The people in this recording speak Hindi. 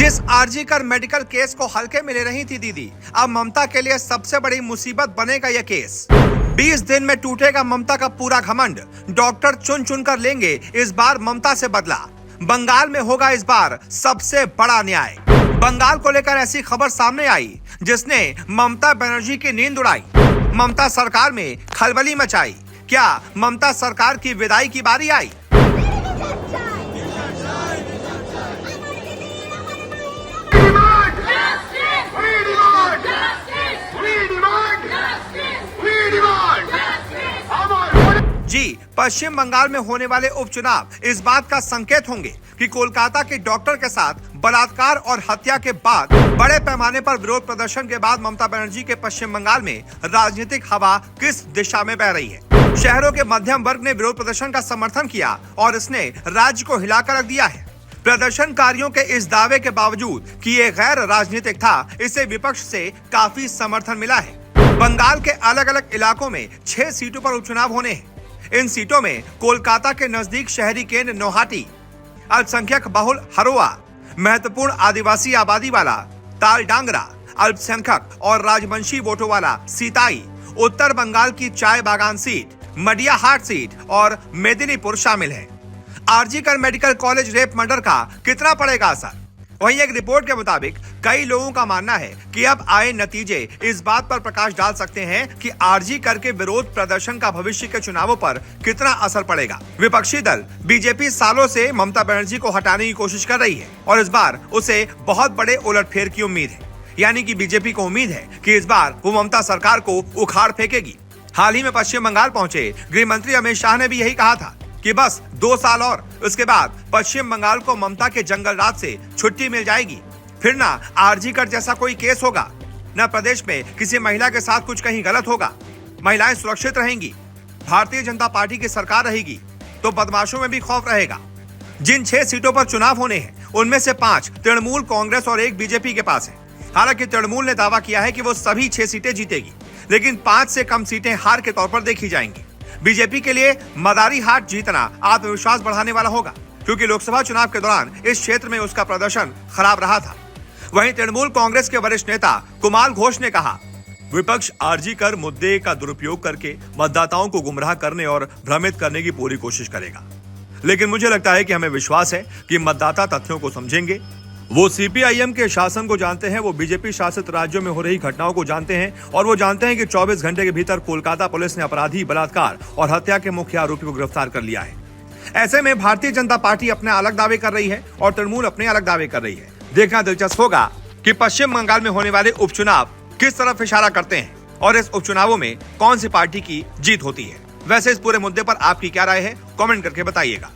जिस आरजीकर मेडिकल केस को हल्के में ले रही थी दीदी, अब ममता के लिए सबसे बड़ी मुसीबत बनेगा यह केस। 20 दिन में टूटेगा ममता का पूरा घमंड। डॉक्टर चुन चुन कर लेंगे इस बार ममता से बदला। बंगाल में होगा इस बार सबसे बड़ा न्याय। बंगाल को लेकर ऐसी खबर सामने आई जिसने ममता बनर्जी की नींद उड़ाई। ममता सरकार में खलबली मचाई। क्या ममता सरकार की विदाई की बारी आई? जी, पश्चिम बंगाल में होने वाले उपचुनाव इस बात का संकेत होंगे कि कोलकाता के डॉक्टर के साथ बलात्कार और हत्या के बाद बड़े पैमाने पर विरोध प्रदर्शन के बाद ममता बनर्जी के पश्चिम बंगाल में राजनीतिक हवा किस दिशा में बह रही है। शहरों के मध्यम वर्ग ने विरोध प्रदर्शन का समर्थन किया और इसने राज्य को हिलाकर रख दिया है। प्रदर्शनकारियों के इस दावे के बावजूद कि ये गैर राजनीतिक था, इसे विपक्ष से काफी समर्थन मिला है। बंगाल के अलग अलग इलाकों में 6 सीटों पर उपचुनाव होने हैं। इन सीटों में कोलकाता के नजदीक शहरी केंद्र नौहाटी, अल्पसंख्यक बहुल हरोआ, महत्वपूर्ण आदिवासी आबादी वाला तालडांगरा, अल्पसंख्यक और राजवंशी वोटों वाला सीताई, उत्तर बंगाल की चाय बागान सीट, मडियाहाट सीट और मेदिनीपुर शामिल है। RG Kar medical college rape murder का कितना पड़ेगा असर? वहीं एक रिपोर्ट के मुताबिक कई लोगों का मानना है कि अब आए नतीजे इस बात पर प्रकाश डाल सकते हैं कि आरजीकर के विरोध प्रदर्शन का भविष्य के चुनावों पर कितना असर पड़ेगा। विपक्षी दल बीजेपी सालों से ममता बनर्जी को हटाने की कोशिश कर रही है और इस बार उसे बहुत बड़े उलटफेर की उम्मीद है। यानी कि बीजेपी को उम्मीद है कि इस बार वो ममता सरकार को उखाड़ फेंकेगी। हाल ही में पश्चिम बंगाल पहुंचे गृह मंत्री अमित शाह ने भी यही कहा था कि बस 2 साल और उसके बाद पश्चिम बंगाल को ममता के जंगल राज से छुट्टी मिल जाएगी। फिर ना आरजीकर जैसा कोई केस होगा, न प्रदेश में किसी महिला के साथ कुछ कहीं गलत होगा। महिलाएं सुरक्षित रहेंगी। भारतीय जनता पार्टी की सरकार रहेगी तो बदमाशों में भी खौफ रहेगा। जिन 6 सीटों पर चुनाव होने हैं उनमें से 5 तृणमूल कांग्रेस और 1 बीजेपी के पास है। हालांकि तृणमूल ने दावा किया है कि वो सभी 6 सीटें जीतेगी, लेकिन 5 से कम सीटें हार के तौर पर देखी जाएंगी। बीजेपी के लिए मदारी हाट जीतना आत्मविश्वास बढ़ाने वाला होगा, क्योंकि लोकसभा चुनाव के दौरान इस क्षेत्र में उसका प्रदर्शन खराब रहा था। वहीं तृणमूल कांग्रेस के वरिष्ठ नेता कुमार घोष ने कहा, विपक्ष आरजीकर मुद्दे का दुरुपयोग करके मतदाताओं को गुमराह करने और भ्रमित करने की पूरी कोशिश करेगा। लेकिन मुझे लगता है कि हमें विश्वास है कि मतदाता तथ्यों को समझेंगे। वो सीपीआईएम के शासन को जानते हैं, वो बीजेपी शासित राज्यों में हो रही घटनाओं को जानते हैं और वो जानते हैं कि 24 घंटे के भीतर कोलकाता पुलिस ने अपराधी, बलात्कार और हत्या के मुख्य आरोपी को गिरफ्तार कर लिया है। ऐसे में भारतीय जनता पार्टी अपने अलग दावे कर रही है और तृणमूल अपने अलग दावे कर रही है। देखना दिलचस्प होगा कि पश्चिम बंगाल में होने वाले उपचुनाव किस तरफ इशारा करते हैं और इस उपचुनावों में कौन सी पार्टी की जीत होती है। वैसे इस पूरे मुद्दे पर आपकी क्या राय है, कमेंट करके बताइएगा।